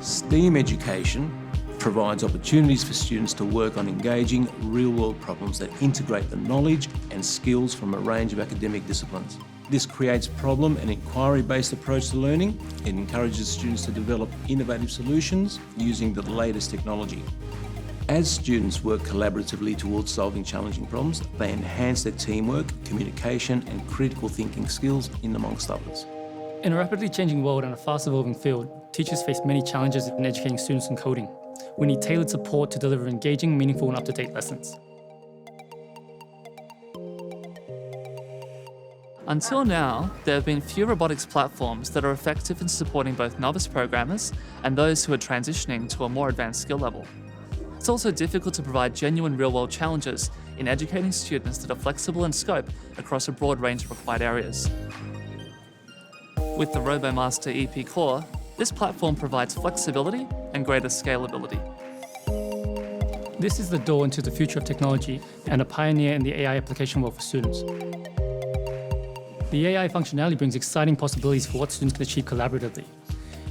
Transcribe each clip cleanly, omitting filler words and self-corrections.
STEAM education provides opportunities for students to work on engaging real-world problems that integrate the knowledge and skills from a range of academic disciplines. This creates problem and inquiry-based approach to learning. It encourages students to develop innovative solutions using the latest technology. As students work collaboratively towards solving challenging problems, they enhance their teamwork, communication and critical thinking skills amongst others. In a rapidly changing world and a fast-evolving field, teachers face many challenges in educating students in coding. We need tailored support to deliver engaging, meaningful and up-to-date lessons. Until now, there have been few robotics platforms that are effective in supporting both novice programmers and those who are transitioning to a more advanced skill level. It's also difficult to provide genuine real-world challenges in educating students that are flexible in scope across a broad range of required areas. With the RoboMaster EP Core, this platform provides flexibility and greater scalability. This is the door into the future of technology and a pioneer in the AI application world for students. The AI functionality brings exciting possibilities for what students can achieve collaboratively.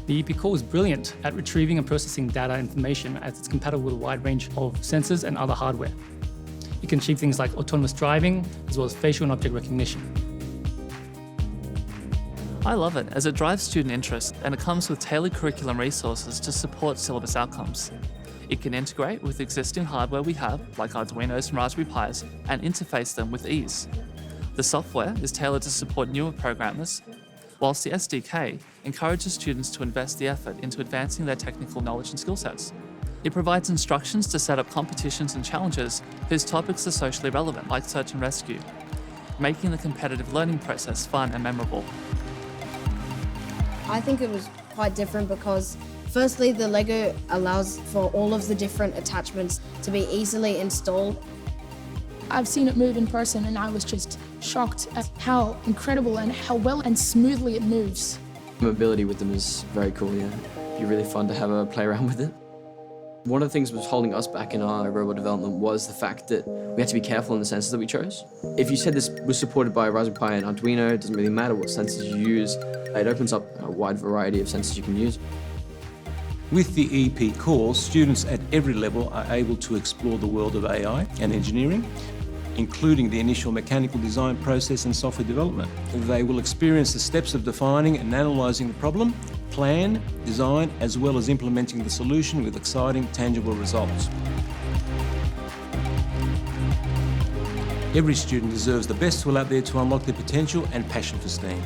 The EP Core is brilliant at retrieving and processing data information as it's compatible with a wide range of sensors and other hardware. It can achieve things like autonomous driving, as well as facial and object recognition. I love it as it drives student interest and it comes with tailored curriculum resources to support syllabus outcomes. It can integrate with existing hardware we have, like Arduinos and Raspberry Pis, and interface them with ease. The software is tailored to support newer programmers, whilst the SDK encourages students to invest the effort into advancing their technical knowledge and skill sets. It provides instructions to set up competitions and challenges whose topics are socially relevant, like search and rescue, making the competitive learning process fun and memorable. I think it was quite different because firstly, the Lego allows for all of the different attachments to be easily installed. I've seen it move in person and I was just shocked at how incredible and how well and smoothly it moves. Mobility with them is very cool, yeah. It'd be really fun to have a play around with it. One of the things that was holding us back in our robot development was the fact that we had to be careful in the sensors that we chose. If you said this was supported by a Raspberry Pi and Arduino, it doesn't really matter what sensors you use. It opens up a wide variety of sensors you can use. With the EP Core, students at every level are able to explore the world of AI and engineering, including the initial mechanical design process and software development. They will experience the steps of defining and analysing the problem, plan, design, as well as implementing the solution with exciting, tangible results. Every student deserves the best tool out there to unlock their potential and passion for STEAM.